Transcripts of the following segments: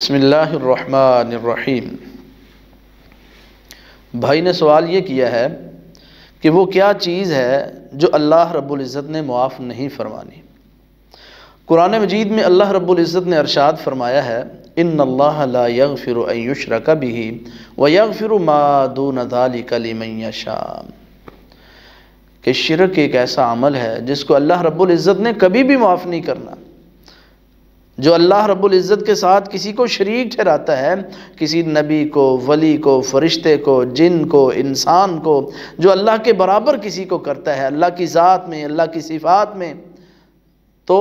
بسم اللہ الرحمن الرحیم۔ بھائی نے سوال یہ کیا ہے کہ وہ کیا چیز ہے جو اللہ رب العزت نے معاف نہیں فرمانی۔ قرآن مجید میں اللہ رب العزت نے ارشاد فرمایا ہے ان اللہ لا یغفر ان یشرک بہ ویغفر ما دون ذلک لمن یشاء، کہ شرک ایک ایسا عمل ہے جس کو اللہ رب العزت نے کبھی بھی معاف نہیں کرنا۔ جو اللہ رب العزت کے ساتھ کسی کو شریک ٹھہراتا ہے، کسی نبی کو، ولی کو، فرشتے کو، جن کو، انسان کو، جو اللہ کے برابر کسی کو کرتا ہے اللہ کی ذات میں، اللہ کی صفات میں، تو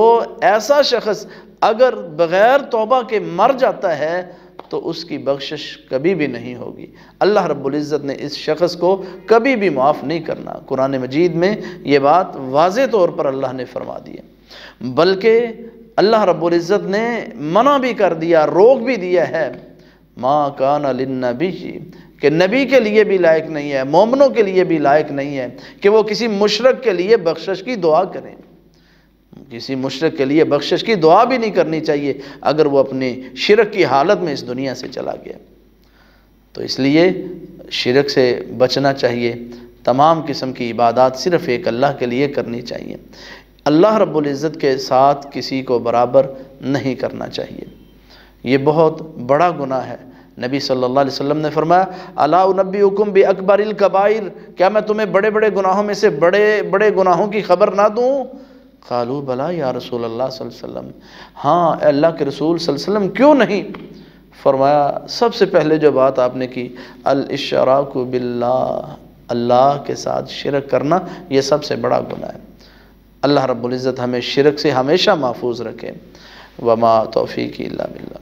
ایسا شخص اگر بغیر توبہ کے مر جاتا ہے تو اس کی بخشش کبھی بھی نہیں ہوگی۔ اللہ رب العزت نے اس شخص کو کبھی بھی معاف نہیں کرنا۔ قرآن مجید میں یہ بات واضح طور پر اللہ نے فرما دی ہے، بلکہ اللہ رب العزت نے منع بھی کر دیا، روک بھی دیا ہے، ما کان للنبی، کہ نبی کے لیے بھی لائق نہیں ہے، مومنوں کے لیے بھی لائق نہیں ہے کہ وہ کسی مشرک کے لیے بخشش کی دعا کریں۔ کسی مشرک کے لیے بخشش کی دعا بھی نہیں کرنی چاہیے اگر وہ اپنی شرک کی حالت میں اس دنیا سے چلا گیا۔ تو اس لیے شرک سے بچنا چاہیے، تمام قسم کی عبادات صرف ایک اللہ کے لیے کرنی چاہیے، اللہ رب العزت کے ساتھ کسی کو برابر نہیں کرنا چاہیے۔ یہ بہت بڑا گناہ ہے۔ نبی صلی اللہ علیہ وسلم نے فرمایا الا انبئکم باکبر الکبائر، کیا میں تمہیں بڑے بڑے گناہوں میں سے بڑے بڑے گناہوں کی خبر نہ دوں؟ قالوا بلا یا رسول اللہ صلی اللہ علیہ وسلم، ہاں اے اللہ کے رسول صلی اللہ علیہ وسلم کیوں نہیں؟ فرمایا سب سے پہلے جو بات آپ نے کی الاشراک باللہ، اللہ کے ساتھ شرک کرنا، یہ سب سے بڑا گناہ ہے۔ اللہ رب العزت ہمیں شرک سے ہمیشہ محفوظ رکھے۔ وما توفیقی الا باللہ۔